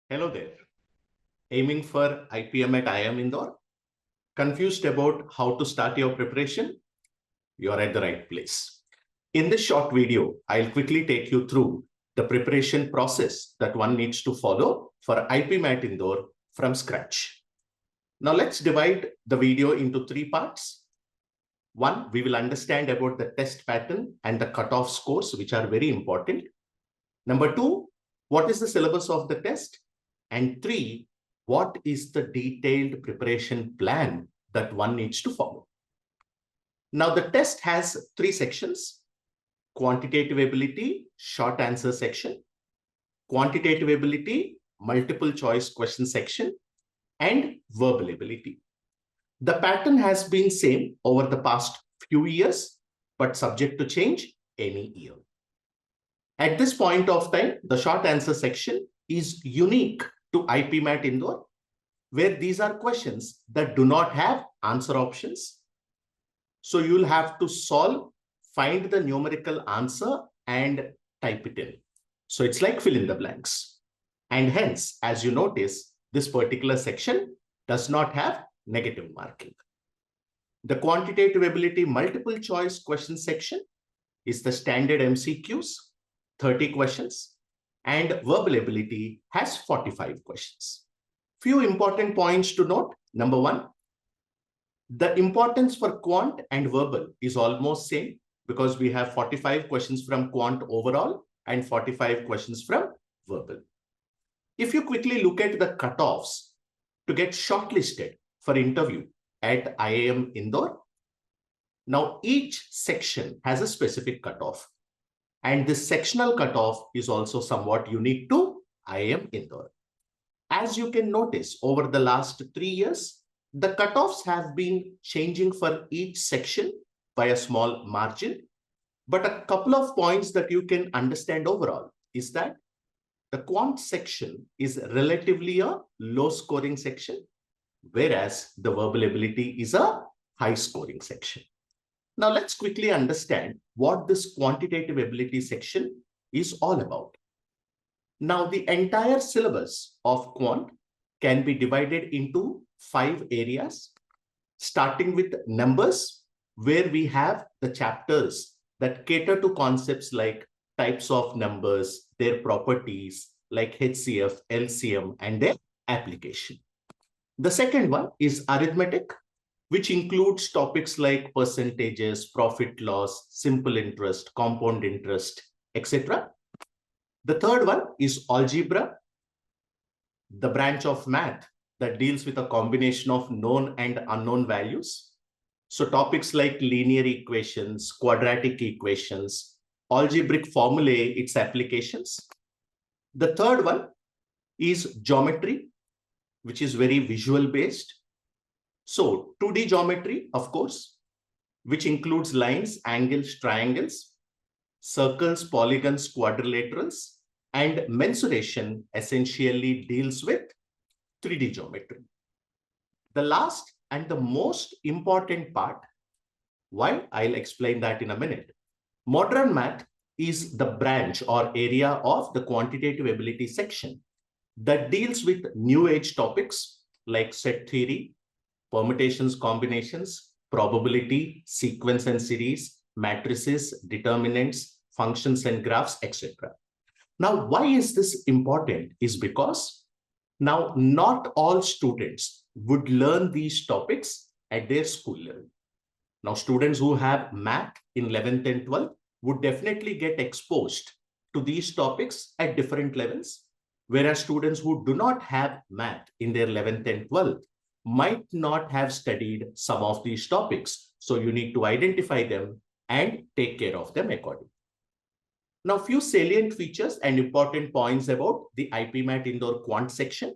Hello there. Aiming for IPMAT IIM Indore? Confused about how to start your preparation? You're at the right place. In this short video, I'll quickly take you through the preparation process that one needs to follow for IPMAT Indore from scratch. Now let's divide the video into three parts. One, we will understand about the test pattern and the cutoff scores, which are very important. Number two, what is the syllabus of the test? And three, what is the detailed preparation plan that one needs to follow? Now, the test has three sections: quantitative ability, short answer section, quantitative ability, multiple choice question section, and verbal ability. The pattern has been same over the past few years, but subject to change any year. At this point of time, the short answer section is unique to IPMAT Indore, where these are questions that do not have answer options. So you'll have to find the numerical answer and type it in. So it's like fill in the blanks. And hence, as you notice, this particular section does not have negative marking. The quantitative ability multiple choice question section is the standard MCQs, 30 questions, and verbal ability has 45 questions. Few important points to note. Number one, the importance for quant and verbal is almost same because we have 45 questions from quant overall and 45 questions from verbal. If you quickly look at the cutoffs to get shortlisted for interview at IIM Indore, now each section has a specific cutoff. And this sectional cutoff is also somewhat unique to IIM Indore. As you can notice, over the last 3 years, the cutoffs have been changing for each section by a small margin. But a couple of points that you can understand overall is that the quant section is relatively a low scoring section, whereas the verbal ability is a high scoring section. Now let's quickly understand what this quantitative ability section is all about. Now the entire syllabus of quant can be divided into 5 areas, starting with numbers, where we have the chapters that cater to concepts like types of numbers, their properties like HCF, LCM, and their application. The second one is arithmetic, which includes topics like percentages, profit loss, simple interest, compound interest, etc. The third one is algebra, the branch of math that deals with a combination of known and unknown values. So topics like linear equations, quadratic equations, algebraic formulae, its applications. The third one is geometry, which is very visual based. So 2D geometry, of course, which includes lines, angles, triangles, circles, polygons, quadrilaterals, and mensuration essentially deals with 3D geometry. The last and the most important part, why I'll explain that in a minute. Modern math is the branch or area of the quantitative ability section that deals with new age topics like set theory, permutations, combinations, probability, sequence and series, matrices, determinants, functions and graphs, etc. Now, why is this important? Is because now not all students would learn these topics at their school level. Now, students who have math in 11th and 12th would definitely get exposed to these topics at different levels, whereas students who do not have math in their 11th and 12th might not have studied some of these topics. So you need to identify them and take care of them accordingly. Now, few salient features and important points about the IPMAT Indore Quant section.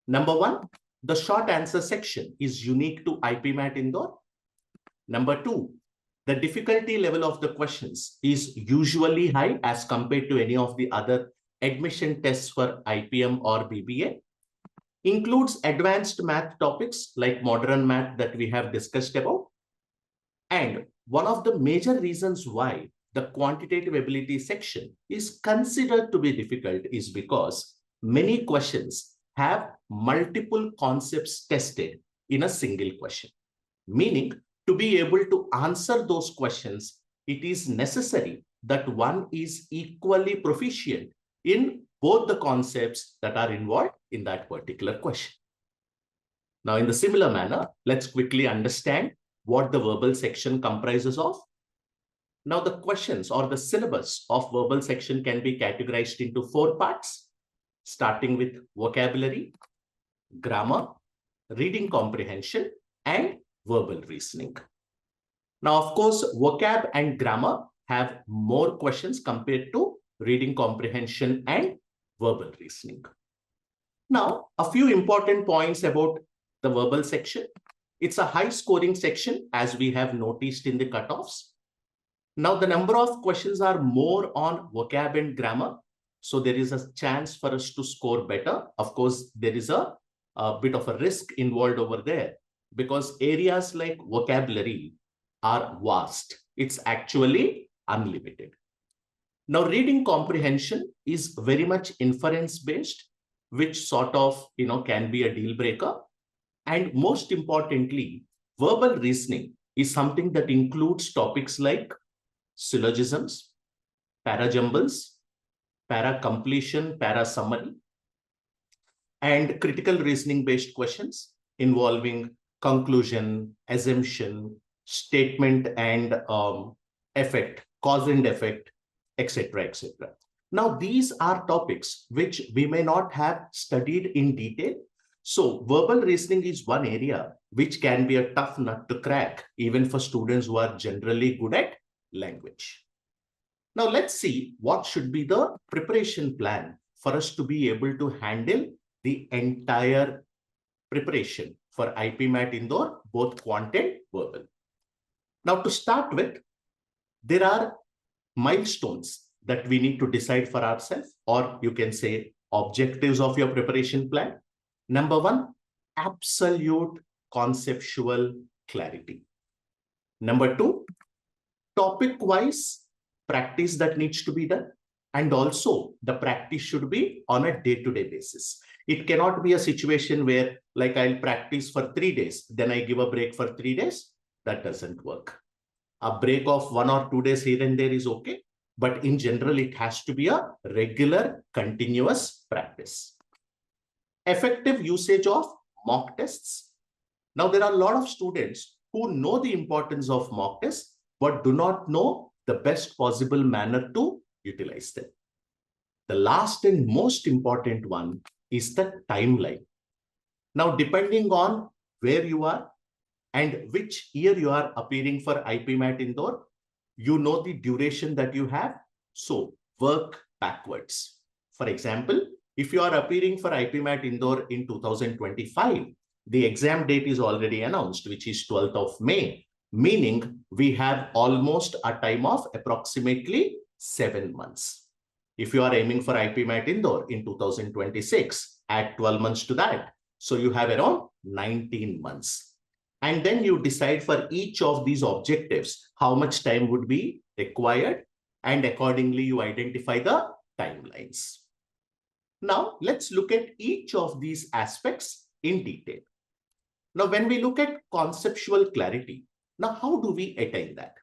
Number one, the short answer section is unique to IPMAT Indore. Number two, the difficulty level of the questions is usually high as compared to any of the other admission tests for IPM or BBA. Includes advanced math topics like modern math that we have discussed about. And one of the major reasons why the quantitative ability section is considered to be difficult is because many questions have multiple concepts tested in a single question. Meaning, to be able to answer those questions, it is necessary that one is equally proficient in both the concepts that are involved in that particular question. Now, in the similar manner, let's quickly understand what the verbal section comprises of. Now, the questions or the syllabus of verbal section can be categorized into 4 parts, starting with vocabulary, grammar, reading comprehension, and verbal reasoning. Now, of course, vocab and grammar have more questions compared to reading comprehension and verbal reasoning. Now, a few important points about the verbal section. It's a high scoring section, as we have noticed in the cutoffs. Now, the number of questions are more on vocab and grammar. So there is a chance for us to score better. Of course, there is a bit of a risk involved over there because areas like vocabulary are vast. It's actually unlimited. Now, reading comprehension is very much inference based, which sort of, can be a deal breaker. And most importantly, verbal reasoning is something that includes topics like syllogisms, parajumbles, para-completion, para-summary, and critical reasoning-based questions involving conclusion, assumption, statement and effect, cause and effect, etc., etc. Now, these are topics which we may not have studied in detail. So, verbal reasoning is one area which can be a tough nut to crack, even for students who are generally good at language. Now, let's see what should be the preparation plan for us to be able to handle the entire preparation for IPMAT Indore, both quant and verbal. Now, to start with, there are milestones that we need to decide for ourselves, or you can say objectives of your preparation plan. Number 1, absolute conceptual clarity. Number 2, topic-wise practice that needs to be done. And also the practice should be on a day-to-day basis. It cannot be a situation where like I'll practice for 3 days, then I give a break for 3 days. That doesn't work. A break of 1 or 2 days here and there is okay. But in general, it has to be a regular, continuous practice. Effective usage of mock tests. Now, there are a lot of students who know the importance of mock tests, but do not know the best possible manner to utilize them. The last and most important one is the timeline. Now, depending on where you are and which year you are appearing for IPMAT Indore, you know the duration that you have. So work backwards. For example, if you are appearing for IPMAT Indore in 2025, the exam date is already announced, which is 12th of May, meaning we have almost a time of approximately 7 months. If you are aiming for IPMAT Indore in 2026, add 12 months to that. So you have around 19 months. And then you decide for each of these objectives, how much time would be required, and accordingly you identify the timelines. Now, let's look at each of these aspects in detail. Now, when we look at conceptual clarity, now how do we attain that?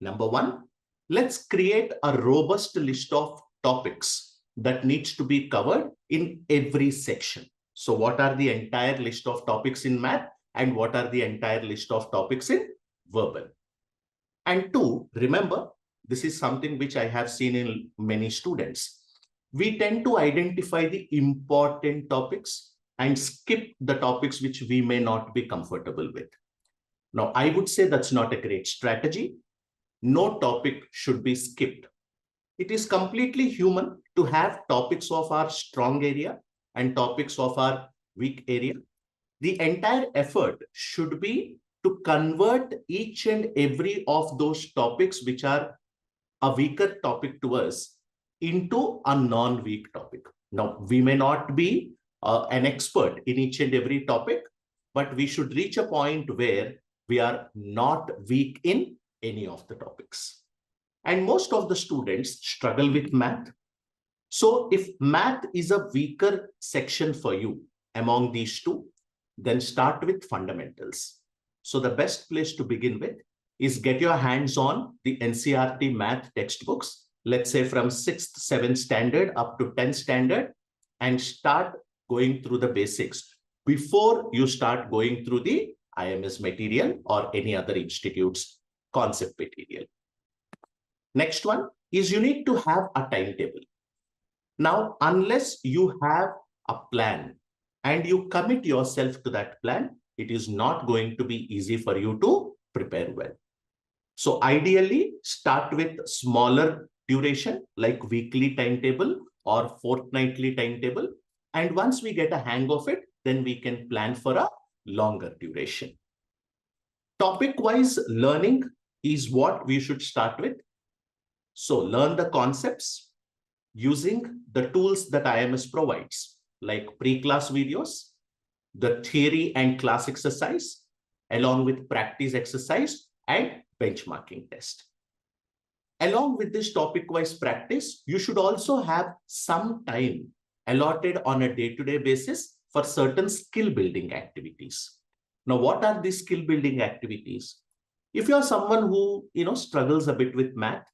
Number 1, let's create a robust list of topics that needs to be covered in every section. So what are the entire list of topics in math and what are the entire list of topics in verbal? And 2, remember, this is something which I have seen in many students. We tend to identify the important topics and skip the topics which we may not be comfortable with. Now, I would say that's not a great strategy. No topic should be skipped. It is completely human to have topics of our strong area and topics of our weak area. The entire effort should be to convert each and every of those topics which are a weaker topic to us into a non-weak topic. Now, we may not be an expert in each and every topic, but we should reach a point where we are not weak in any of the topics. And most of the students struggle with math. So if math is a weaker section for you among these two, then start with fundamentals. So the best place to begin with is get your hands on the NCERT math textbooks, let's say from 6th, 7th standard up to 10th standard, and start going through the basics before you start going through the IMS material or any other institute's concept material. Next one is you need to have a timetable. Now, unless you have a plan and you commit yourself to that plan, it is not going to be easy for you to prepare well. So ideally, start with smaller duration like weekly timetable or fortnightly timetable. And once we get a hang of it, then we can plan for a longer duration. Topic-wise learning is what we should start with. So learn the concepts using the tools that IMS provides, like pre-class videos, the theory and class exercise, along with practice exercise and benchmarking test. Along with this topic-wise practice, you should also have some time allotted on a day-to-day basis for certain skill-building activities. Now, what are these skill-building activities? If you're someone who struggles a bit with math,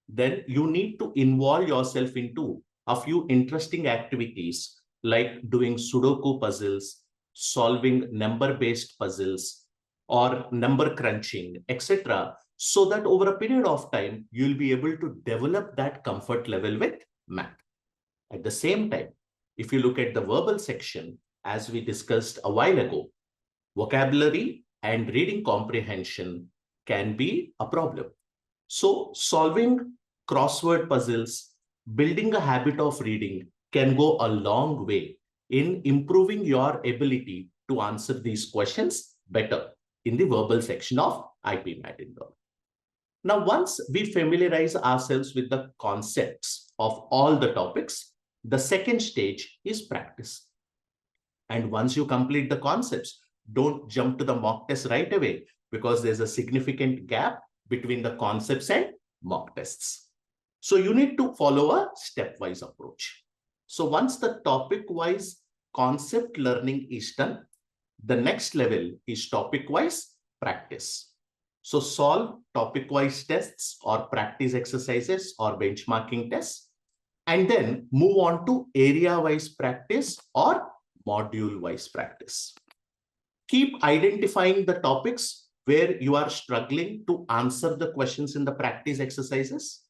then you need to involve yourself into a few interesting activities like doing Sudoku puzzles, solving number-based puzzles, or number crunching, etc., so that over a period of time, you'll be able to develop that comfort level with math. At the same time, if you look at the verbal section, as we discussed a while ago, vocabulary and reading comprehension can be a problem. So solving crossword puzzles, building a habit of reading can go a long way in improving your ability to answer these questions better in the verbal section of IPMAT Indore. Now, once we familiarize ourselves with the concepts of all the topics, the second stage is practice. And once you complete the concepts, don't jump to the mock test right away because there's a significant gap between the concepts and mock tests. So you need to follow a stepwise approach. So once the topic-wise concept learning is done, the next level is topic-wise practice. So solve topic-wise tests or practice exercises or benchmarking tests, and then move on to area-wise practice or module-wise practice. Keep identifying the topics where you are struggling to answer the questions in the practice exercises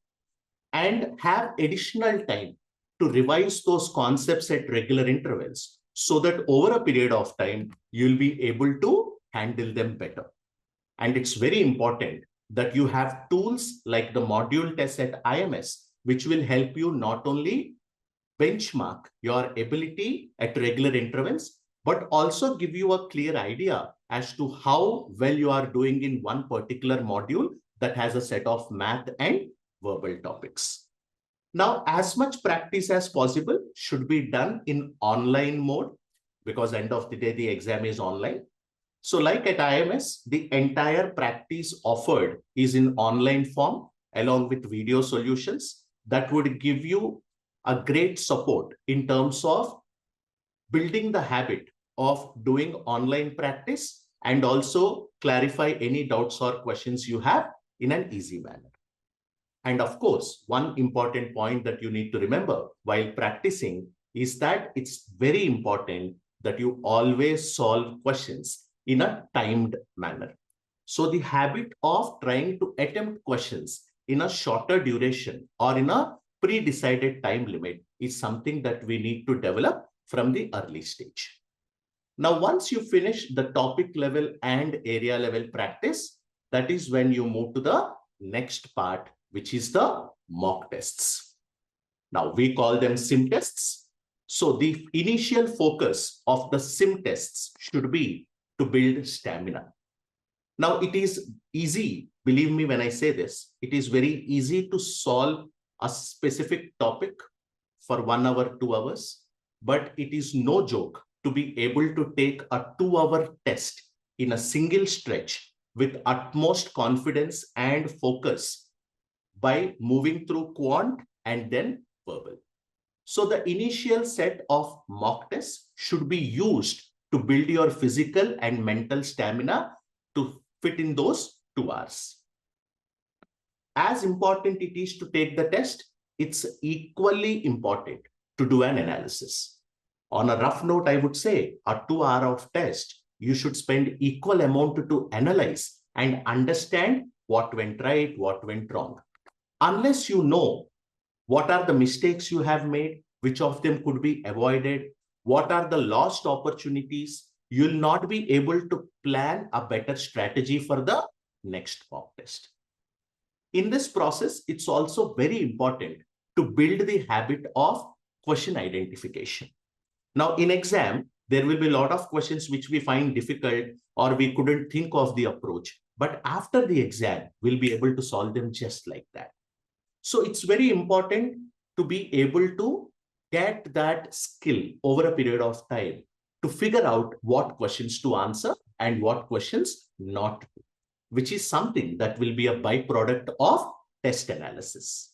and have additional time to revise those concepts at regular intervals so that over a period of time, you'll be able to handle them better. And it's very important that you have tools like the module test at IMS, which will help you not only benchmark your ability at regular intervals, but also give you a clear idea as to how well you are doing in one particular module that has a set of math and verbal topics. Now, as much practice as possible should be done in online mode because end of the day, the exam is online. So like at IMS, the entire practice offered is in online form along with video solutions that would give you a great support in terms of building the habit of doing online practice and also clarify any doubts or questions you have in an easy manner. And of course, one important point that you need to remember while practicing is that it's very important that you always solve questions in a timed manner. So the habit of trying to attempt questions in a shorter duration or in a pre-decided time limit is something that we need to develop from the early stage. Now, once you finish the topic level and area level practice, that is when you move to the next part, which is the mock tests. Now, we call them sim tests. So the initial focus of the sim tests should be to build stamina. Now, it is easy, believe me when I say this, it is very easy to solve a specific topic for 1 hour, 2 hours, but it is no joke to be able to take a 2-hour test in a single stretch with utmost confidence and focus by moving through quant and then verbal. So the initial set of mock tests should be used to build your physical and mental stamina to fit in those 2 hours. As important it is to take the test, it's equally important to do an analysis. On a rough note, I would say a 2 hour of test, you should spend equal amount to analyze and understand what went right, what went wrong. Unless you know what are the mistakes you have made, which of them could be avoided, what are the lost opportunities, you'll not be able to plan a better strategy for the next mock test. In this process, it's also very important to build the habit of question identification. Now, in exam, there will be a lot of questions which we find difficult or we couldn't think of the approach. But after the exam, we'll be able to solve them just like that. So it's very important to be able to get that skill over a period of time to figure out what questions to answer and what questions not to, which is something that will be a byproduct of test analysis.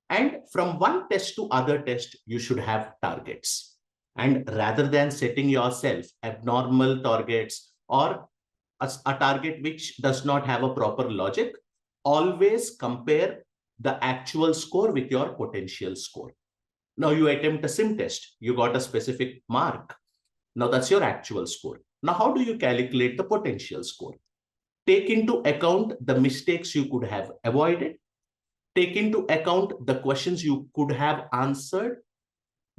And from one test to other test, you should have targets. And rather than setting yourself abnormal targets or a target which does not have a proper logic, always compare the actual score with your potential score. Now you attempt a sim test, you got a specific mark. Now that's your actual score. Now how do you calculate the potential score? Take into account the mistakes you could have avoided. Take into account the questions you could have answered.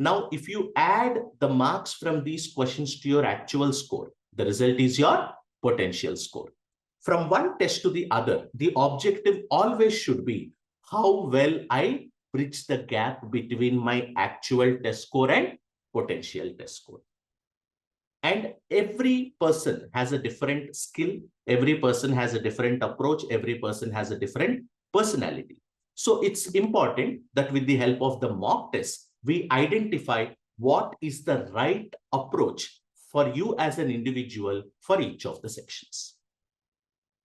Now, if you add the marks from these questions to your actual score, the result is your potential score. From one test to the other, the objective always should be how well I bridge the gap between my actual test score and potential test score. And every person has a different skill. Every person has a different approach. Every person has a different personality. So it's important that with the help of the mock test, we identify what is the right approach for you as an individual for each of the sections.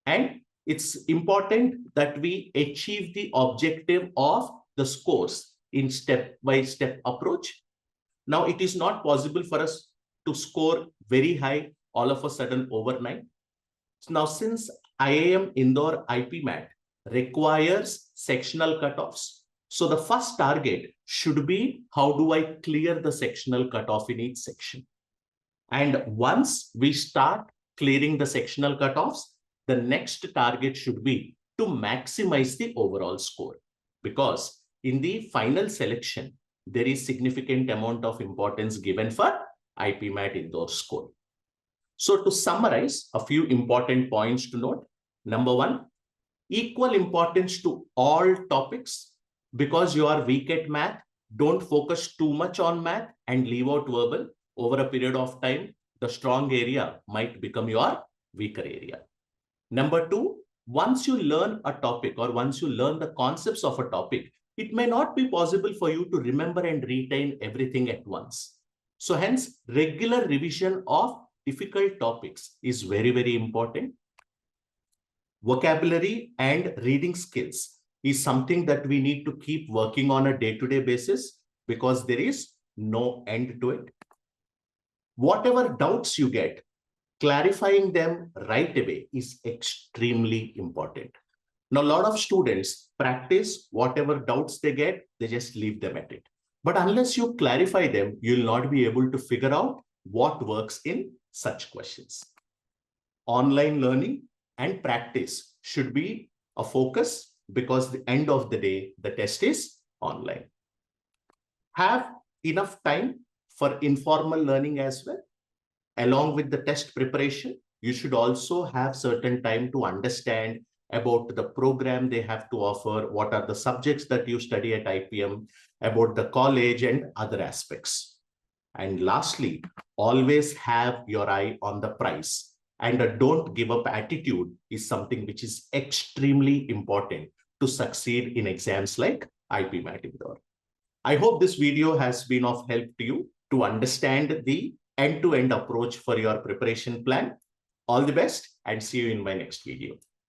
And it's important that we achieve the objective of the scores in step-by-step approach. Now, it is not possible for us to score very high all of a sudden overnight. Now, since IIM Indore IPMAT requires sectional cutoffs, so the first target should be how do I clear the sectional cutoff in each section? And once we start clearing the sectional cutoffs, the next target should be to maximize the overall score, because in the final selection, there is significant amount of importance given for IPMAT Indore score. So to summarize, a few important points to note. Number one, equal importance to all topics. Because you are weak at math, don't focus too much on math and leave out verbal. Over a period of time, the strong area might become your weaker area. Number two, once you learn a topic or once you learn the concepts of a topic, it may not be possible for you to remember and retain everything at once. So hence, regular revision of difficult topics is very, very important. Vocabulary and reading skills is something that we need to keep working on a day-to-day basis because there is no end to it. Whatever doubts you get, clarifying them right away is extremely important. Now, a lot of students practice whatever doubts they get, they just leave them at it. But unless you clarify them, you'll not be able to figure out what works in such questions. Online learning and practice should be a focus because the end of the day, the test is online. Have enough time for informal learning as well. Along with the test preparation, you should also have certain time to understand about the program they have to offer, what are the subjects that you study at IPM, about the college and other aspects. And lastly, always have your eye on the prize. And a don't give up attitude is something which is extremely important to succeed in exams like IPMAT Indore. I hope this video has been of help to you to understand the end-to-end approach for your preparation plan. All the best and see you in my next video.